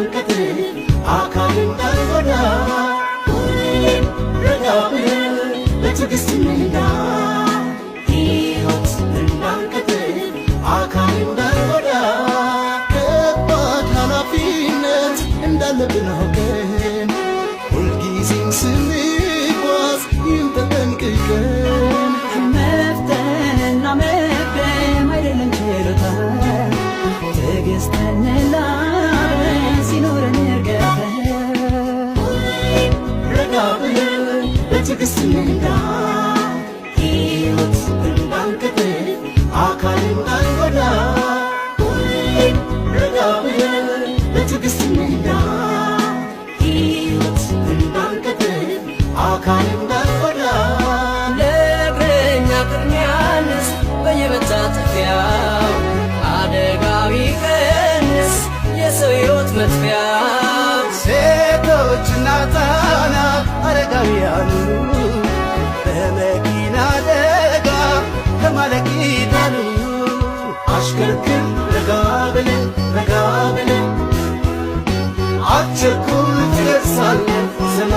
እንዳንቀጥል አካል እንዳንጎዳ ሁሌም ረጋ ብለን በትዕግስት እንንዳ ሕይወት እንዳንቀጥል አካል እንዳንጎዳ ከባድ ኃላፊነት እንዳለብን አውቀን ሁልጊዜም ስንጓዝ ይህን ተጠንቅቀን መፍተንና መቅደም አይደለም ችሎታ ትዕግስትን ላብረን ሲኖረን እርጋታ ሁሌም ረጋ ብለን በትዕግስት እንንዳ ሕይወት እንዳንቀጥል አካል እንዳንጎዳ ሁሌም ረጋ ብለን በትዕግስት እንንዳ ሕይወት እንዳንቀጥል አካል እንዳንጎዳ ለእግረኛ ቅድሚያ እንስጥ በየመታጠፊያው አደጋው ይቀንስ የሰው ሕይወት መጥፊያው ሴቶችና ሕፃናት አረጋውያኑ በመኪና አደጋ ከማለቅ ይዳኑ አሽከርክር ረጋ ብለን አትቸኩል ትደርሳለህ ዘና